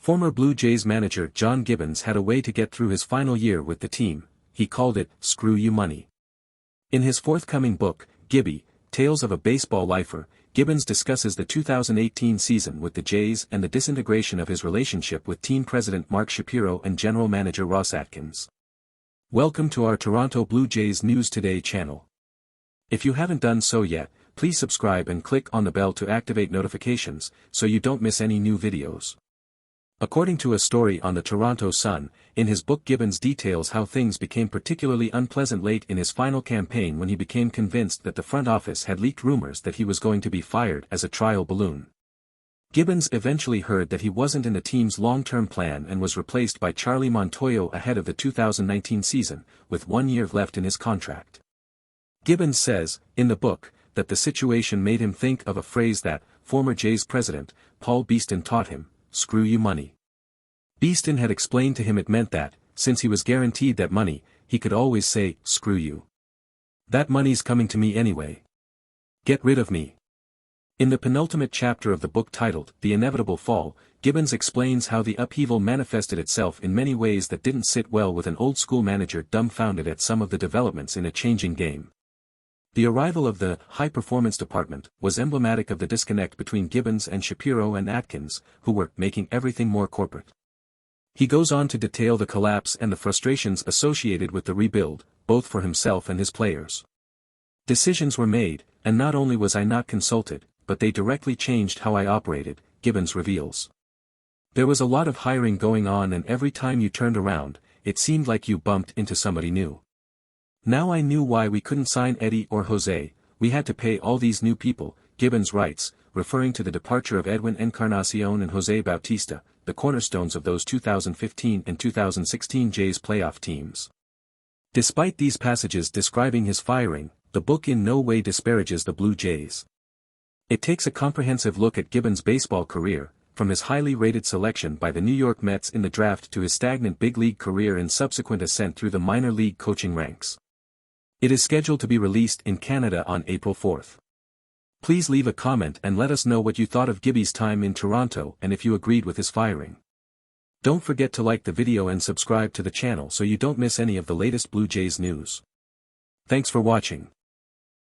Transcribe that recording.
Former Blue Jays manager John Gibbons had a way to get through his final year with the team. He called it, "Screw You Money." In his forthcoming book, Gibby, Tales of a Baseball Lifer, Gibbons discusses the 2018 season with the Jays and the disintegration of his relationship with team president Mark Shapiro and general manager Ross Atkins. Welcome to our Toronto Blue Jays News Today channel. If you haven't done so yet, please subscribe and click on the bell to activate notifications, so you don't miss any new videos. According to a story on the Toronto Sun, in his book Gibbons details how things became particularly unpleasant late in his final campaign when he became convinced that the front office had leaked rumors that he was going to be fired as a trial balloon. Gibbons eventually heard that he wasn't in the team's long-term plan and was replaced by Charlie Montoyo ahead of the 2019 season, with 1 year left in his contract. Gibbons says, in the book, that the situation made him think of a phrase that former Jays president, Paul Beeston taught him: "Screw you money." Beeston had explained to him it meant that, since he was guaranteed that money, he could always say, "Screw you. That money's coming to me anyway. Get rid of me." In the penultimate chapter of the book titled, The Inevitable Fall, Gibbons explains how the upheaval manifested itself in many ways that didn't sit well with an old-school manager dumbfounded at some of the developments in a changing game. The arrival of the high-performance department was emblematic of the disconnect between Gibbons and Shapiro and Atkins, who were making everything more corporate. He goes on to detail the collapse and the frustrations associated with the rebuild, both for himself and his players. Decisions were made, and not only was I not consulted, but they directly changed how I operated, Gibbons reveals. There was a lot of hiring going on, and every time you turned around, it seemed like you bumped into somebody new. Now I knew why we couldn't sign Eddie or Jose. We had to pay all these new people, Gibbons writes, referring to the departure of Edwin Encarnacion and Jose Bautista, the cornerstones of those 2015 and 2016 Jays playoff teams. Despite these passages describing his firing, the book in no way disparages the Blue Jays. It takes a comprehensive look at Gibbons' baseball career, from his highly rated selection by the New York Mets in the draft to his stagnant big league career and subsequent ascent through the minor league coaching ranks. It is scheduled to be released in Canada on April 4th. Please leave a comment and let us know what you thought of Gibby's time in Toronto and if you agreed with his firing. Don't forget to like the video and subscribe to the channel so you don't miss any of the latest Blue Jays news. Thanks for watching.